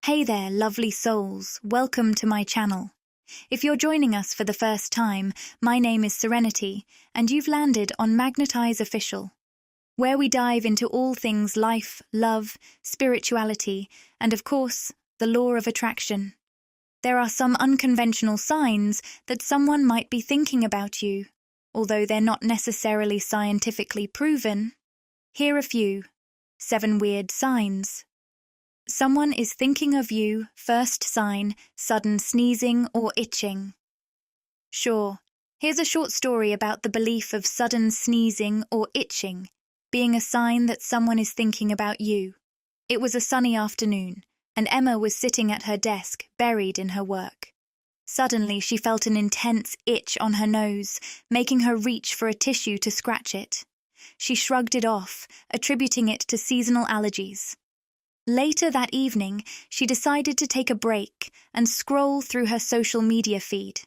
Hey there, lovely souls. Welcome to my channel. If you're joining us for the first time, my name is Serenity, and you've landed on Magnetize Official, where we dive into all things life, love, spirituality, and of course, the law of attraction. There are some unconventional signs that someone might be thinking about you, although they're not necessarily scientifically proven. Here are a few. 7 weird signs. Someone is thinking of you, first sign, sudden sneezing or itching. Sure, here's a short story about the belief of sudden sneezing or itching being a sign that someone is thinking about you. It was a sunny afternoon, and Emma was sitting at her desk, buried in her work. Suddenly, she felt an intense itch on her nose, making her reach for a tissue to scratch it. She shrugged it off, attributing it to seasonal allergies. Later that evening, she decided to take a break and scroll through her social media feed.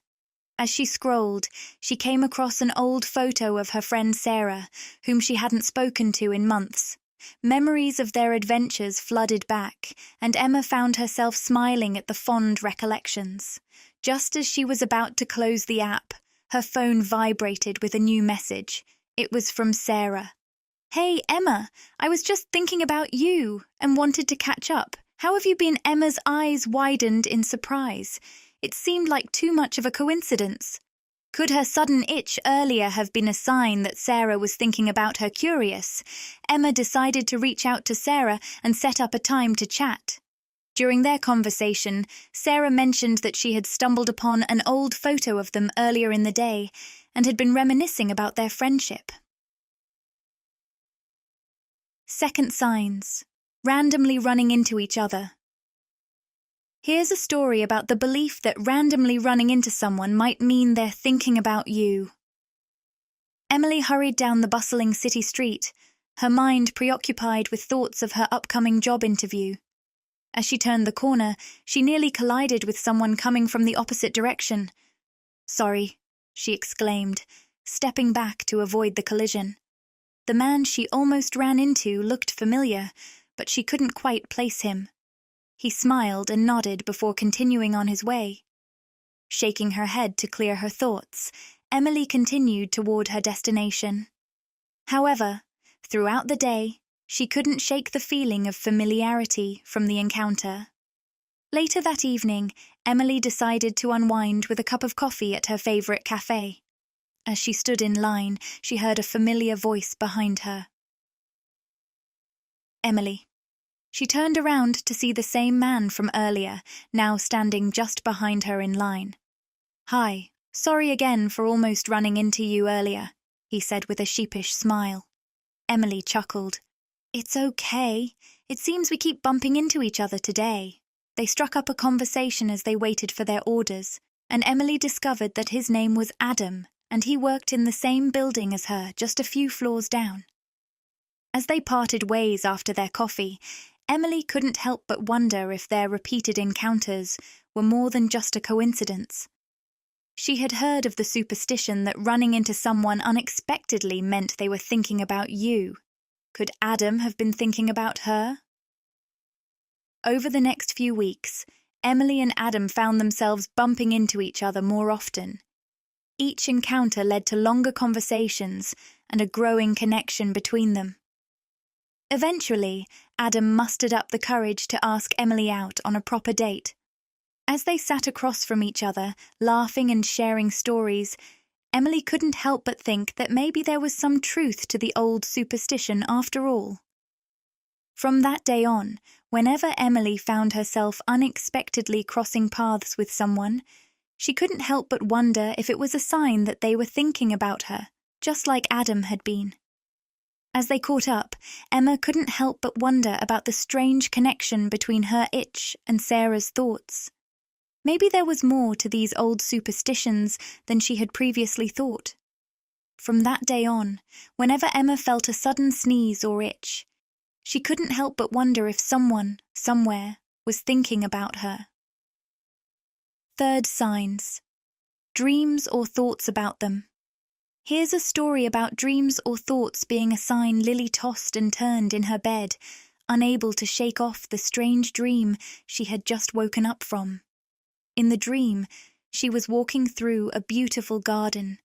As she scrolled, she came across an old photo of her friend Sarah, whom she hadn't spoken to in months. Memories of their adventures flooded back, and Emma found herself smiling at the fond recollections. Just as she was about to close the app, her phone vibrated with a new message. It was from Sarah. "Hey, Emma, I was just thinking about you and wanted to catch up. How have you been?" Emma's eyes widened in surprise. It seemed like too much of a coincidence. Could her sudden itch earlier have been a sign that Sarah was thinking about her? Curious, Emma decided to reach out to Sarah and set up a time to chat. During their conversation, Sarah mentioned that she had stumbled upon an old photo of them earlier in the day and had been reminiscing about their friendship. Second signs. Randomly running into each other. Here's a story about the belief that randomly running into someone might mean they're thinking about you. Emily hurried down the bustling city street, her mind preoccupied with thoughts of her upcoming job interview. As she turned the corner, she nearly collided with someone coming from the opposite direction. "Sorry," she exclaimed, stepping back to avoid the collision. The man she almost ran into looked familiar, but she couldn't quite place him. He smiled and nodded before continuing on his way. Shaking her head to clear her thoughts, Emily continued toward her destination. However, throughout the day, she couldn't shake the feeling of familiarity from the encounter. Later that evening, Emily decided to unwind with a cup of coffee at her favorite cafe. As she stood in line, she heard a familiar voice behind her. Emily. She turned around to see the same man from earlier, now standing just behind her in line. "Hi, sorry again for almost running into you earlier," he said with a sheepish smile. Emily chuckled. "It's okay. It seems we keep bumping into each other today." They struck up a conversation as they waited for their orders, and Emily discovered that his name was Adam, and he worked in the same building as her, just a few floors down. As they parted ways after their coffee, Emily couldn't help but wonder if their repeated encounters were more than just a coincidence. She had heard of the superstition that running into someone unexpectedly meant they were thinking about you. Could Adam have been thinking about her? Over the next few weeks, Emily and Adam found themselves bumping into each other more often. Each encounter led to longer conversations and a growing connection between them. Eventually, Adam mustered up the courage to ask Emily out on a proper date. As they sat across from each other, laughing and sharing stories, Emily couldn't help but think that maybe there was some truth to the old superstition after all. From that day on, whenever Emily found herself unexpectedly crossing paths with someone, she couldn't help but wonder if it was a sign that they were thinking about her, just like Adam had been. As they caught up, Emma couldn't help but wonder about the strange connection between her itch and Sarah's thoughts. Maybe there was more to these old superstitions than she had previously thought. From that day on, whenever Emma felt a sudden sneeze or itch, she couldn't help but wonder if someone, somewhere, was thinking about her. Third signs. Dreams or thoughts about them. Here's a story about dreams or thoughts being a sign Lily tossed and turned in her bed, unable to shake off the strange dream she had just woken up from. In the dream, she was walking through a beautiful garden,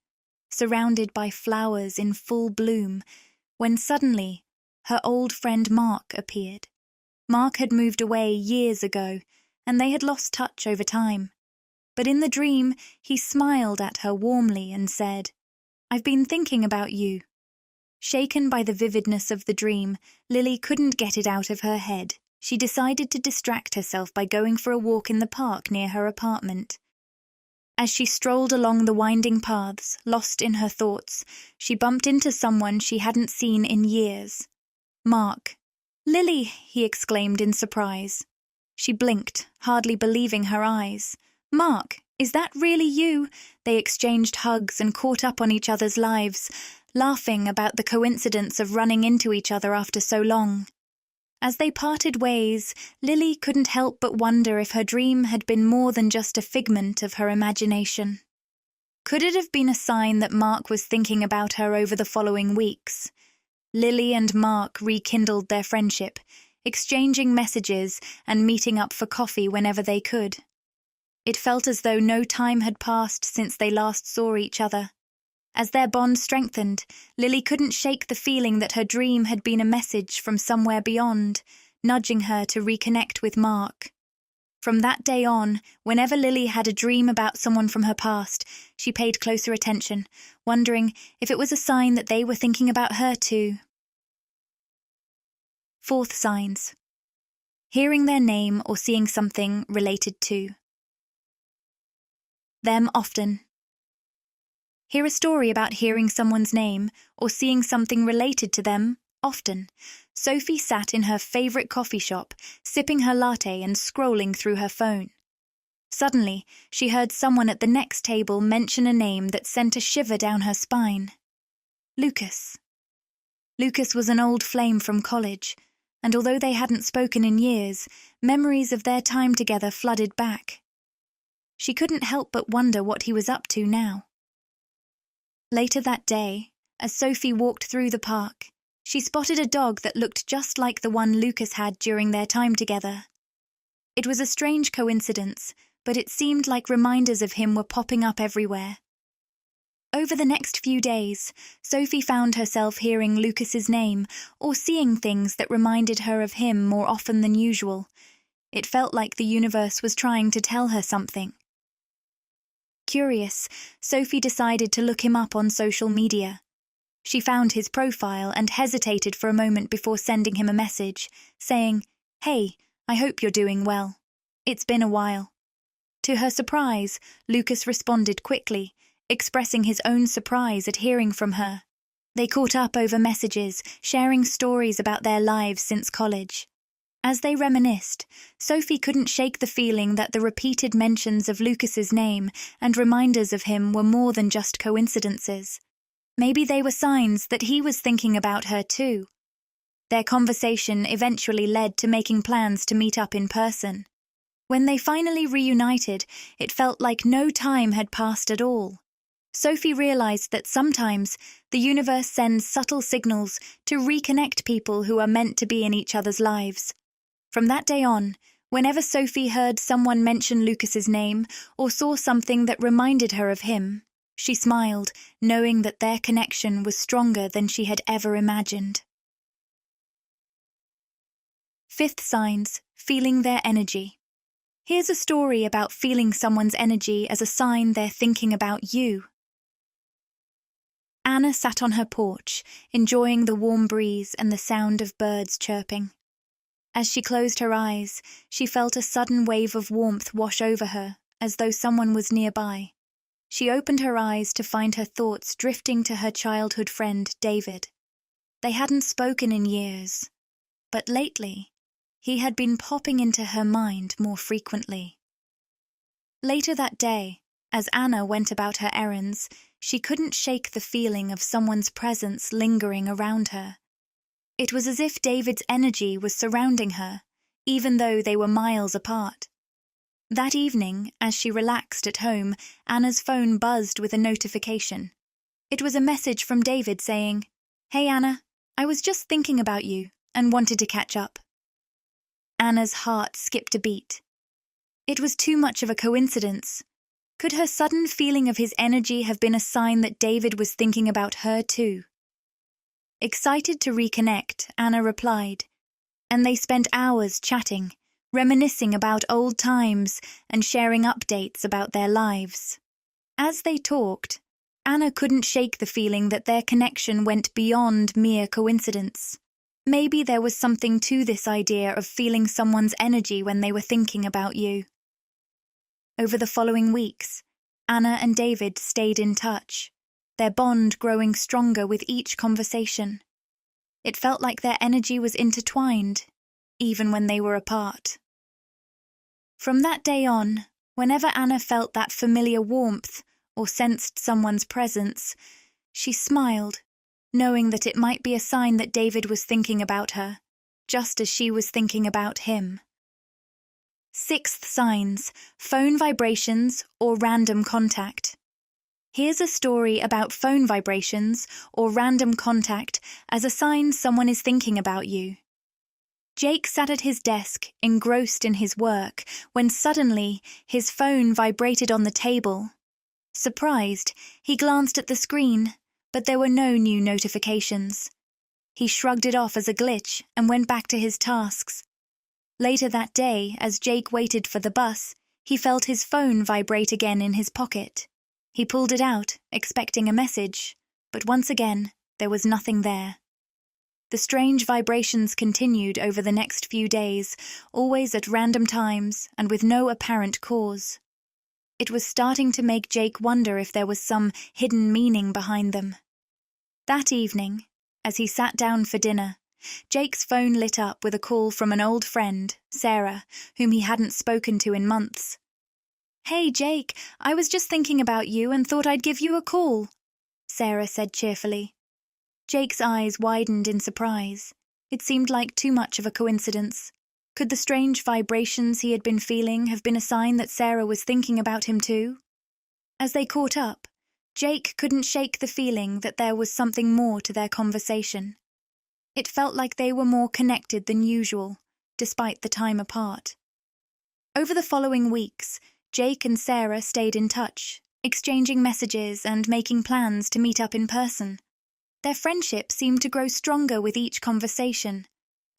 surrounded by flowers in full bloom, when suddenly her old friend Mark appeared. Mark had moved away years ago, and they had lost touch over time. But in the dream, he smiled at her warmly and said, "I've been thinking about you." Shaken by the vividness of the dream, Lily couldn't get it out of her head. She decided to distract herself by going for a walk in the park near her apartment. As she strolled along the winding paths, lost in her thoughts, she bumped into someone she hadn't seen in years. Mark. "Lily!" he exclaimed in surprise. She blinked, hardly believing her eyes. "Mark, is that really you?" They exchanged hugs and caught up on each other's lives, laughing about the coincidence of running into each other after so long. As they parted ways, Lily couldn't help but wonder if her dream had been more than just a figment of her imagination. Could it have been a sign that Mark was thinking about her over the following weeks? Lily and Mark rekindled their friendship, exchanging messages and meeting up for coffee whenever they could. It felt as though no time had passed since they last saw each other. As their bond strengthened, Lily couldn't shake the feeling that her dream had been a message from somewhere beyond, nudging her to reconnect with Mark. From that day on, whenever Lily had a dream about someone from her past, she paid closer attention, wondering if it was a sign that they were thinking about her too. Fourth signs. Hearing their name or seeing something related to them often. Hear a story about hearing someone's name or seeing something related to them often. Sophie sat in her favorite coffee shop, sipping her latte and scrolling through her phone. Suddenly, she heard someone at the next table mention a name that sent a shiver down her spine. Lucas. Lucas was an old flame from college, and although they hadn't spoken in years, memories of their time together flooded back. She couldn't help but wonder what he was up to now. Later that day, as Sophie walked through the park, she spotted a dog that looked just like the one Lucas had during their time together. It was a strange coincidence, but it seemed like reminders of him were popping up everywhere. Over the next few days, Sophie found herself hearing Lucas's name or seeing things that reminded her of him more often than usual. It felt like the universe was trying to tell her something. Curious, Sophie decided to look him up on social media. She found his profile and hesitated for a moment before sending him a message, saying, "Hey, I hope you're doing well. It's been a while." To her surprise, Lucas responded quickly, expressing his own surprise at hearing from her. They caught up over messages, sharing stories about their lives since college. As they reminisced, Sophie couldn't shake the feeling that the repeated mentions of Lucas's name and reminders of him were more than just coincidences. Maybe they were signs that he was thinking about her too. Their conversation eventually led to making plans to meet up in person. When they finally reunited, it felt like no time had passed at all. Sophie realized that sometimes the universe sends subtle signals to reconnect people who are meant to be in each other's lives. From that day on, whenever Sophie heard someone mention Lucas's name or saw something that reminded her of him, she smiled, knowing that their connection was stronger than she had ever imagined. Fifth signs, feeling their energy. Here's a story about feeling someone's energy as a sign they're thinking about you. Anna sat on her porch, enjoying the warm breeze and the sound of birds chirping. As she closed her eyes, she felt a sudden wave of warmth wash over her, as though someone was nearby. She opened her eyes to find her thoughts drifting to her childhood friend, David. They hadn't spoken in years, but lately, he had been popping into her mind more frequently. Later that day, as Anna went about her errands, she couldn't shake the feeling of someone's presence lingering around her. It was as if David's energy was surrounding her, even though they were miles apart. That evening, as she relaxed at home, Anna's phone buzzed with a notification. It was a message from David saying, "Hey Anna, I was just thinking about you and wanted to catch up." Anna's heart skipped a beat. It was too much of a coincidence. Could her sudden feeling of his energy have been a sign that David was thinking about her too? Excited to reconnect, Anna replied, and they spent hours chatting, reminiscing about old times and sharing updates about their lives. As they talked, Anna couldn't shake the feeling that their connection went beyond mere coincidence. Maybe there was something to this idea of feeling someone's energy when they were thinking about you. Over the following weeks, Anna and David stayed in touch, their bond growing stronger with each conversation. It felt like their energy was intertwined, even when they were apart. From that day on, whenever Anna felt that familiar warmth or sensed someone's presence, she smiled, knowing that it might be a sign that David was thinking about her, just as she was thinking about him. Sixth signs: phone vibrations or random contact. Here's a story about phone vibrations or random contact as a sign someone is thinking about you. Jake sat at his desk, engrossed in his work, when suddenly his phone vibrated on the table. Surprised, he glanced at the screen, but there were no new notifications. He shrugged it off as a glitch and went back to his tasks. Later that day, as Jake waited for the bus, he felt his phone vibrate again in his pocket. He pulled it out, expecting a message, but once again, there was nothing there. The strange vibrations continued over the next few days, always at random times and with no apparent cause. It was starting to make Jake wonder if there was some hidden meaning behind them. That evening, as he sat down for dinner, Jake's phone lit up with a call from an old friend, Sarah, whom he hadn't spoken to in months. "Hey, Jake, I was just thinking about you and thought I'd give you a call," Sarah said cheerfully. Jake's eyes widened in surprise. It seemed like too much of a coincidence. Could the strange vibrations he had been feeling have been a sign that Sarah was thinking about him too? As they caught up, Jake couldn't shake the feeling that there was something more to their conversation. It felt like they were more connected than usual, despite the time apart. Over the following weeks, Jake and Sarah stayed in touch, exchanging messages and making plans to meet up in person. Their friendship seemed to grow stronger with each conversation,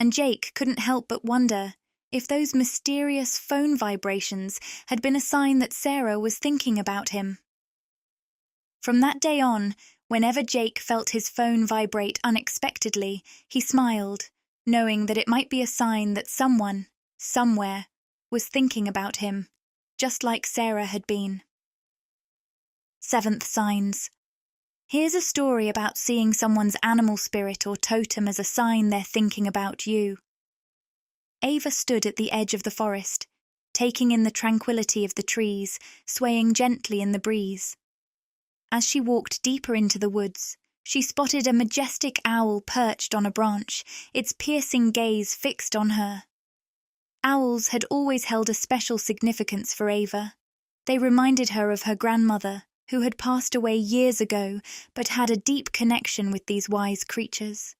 and Jake couldn't help but wonder if those mysterious phone vibrations had been a sign that Sarah was thinking about him. From that day on, whenever Jake felt his phone vibrate unexpectedly, he smiled, knowing that it might be a sign that someone, somewhere, was thinking about him, just like Sarah had been. Seventh signs. Here's a story about seeing someone's animal spirit or totem as a sign they're thinking about you. Ava stood at the edge of the forest, taking in the tranquility of the trees, swaying gently in the breeze. As she walked deeper into the woods, she spotted a majestic owl perched on a branch, its piercing gaze fixed on her. Owls had always held a special significance for Ava. They reminded her of her grandmother, who had passed away years ago but had a deep connection with these wise creatures.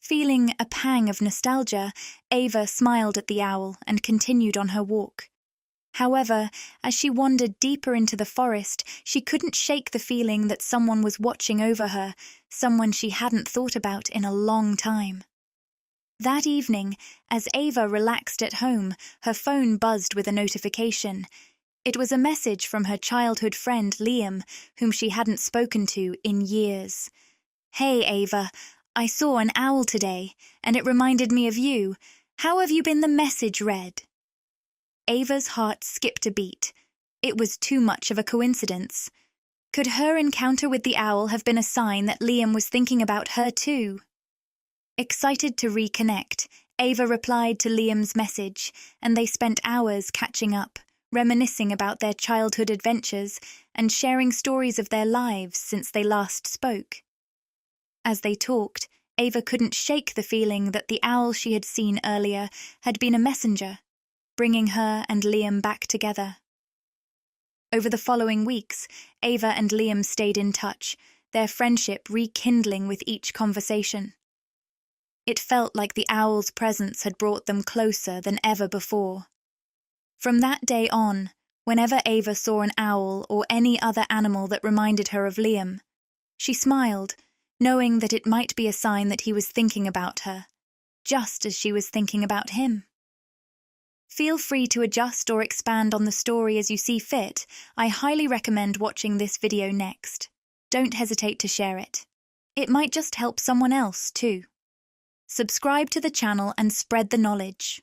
Feeling a pang of nostalgia, Ava smiled at the owl and continued on her walk. However, as she wandered deeper into the forest, she couldn't shake the feeling that someone was watching over her, someone she hadn't thought about in a long time. That evening, as Ava relaxed at home, her phone buzzed with a notification. It was a message from her childhood friend Liam, whom she hadn't spoken to in years. "Hey, Ava, I saw an owl today, and it reminded me of you. How have you been?" the message read. Ava's heart skipped a beat. It was too much of a coincidence. Could her encounter with the owl have been a sign that Liam was thinking about her too? Excited to reconnect, Ava replied to Liam's message, and they spent hours catching up, reminiscing about their childhood adventures and sharing stories of their lives since they last spoke. As they talked, Ava couldn't shake the feeling that the owl she had seen earlier had been a messenger, bringing her and Liam back together. Over the following weeks, Ava and Liam stayed in touch, their friendship rekindling with each conversation. It felt like the owl's presence had brought them closer than ever before. From that day on, whenever Ava saw an owl or any other animal that reminded her of Liam, she smiled, knowing that it might be a sign that he was thinking about her, just as she was thinking about him. Feel free to adjust or expand on the story as you see fit. I highly recommend watching this video next. Don't hesitate to share it. It might just help someone else too. Subscribe to the channel and spread the knowledge.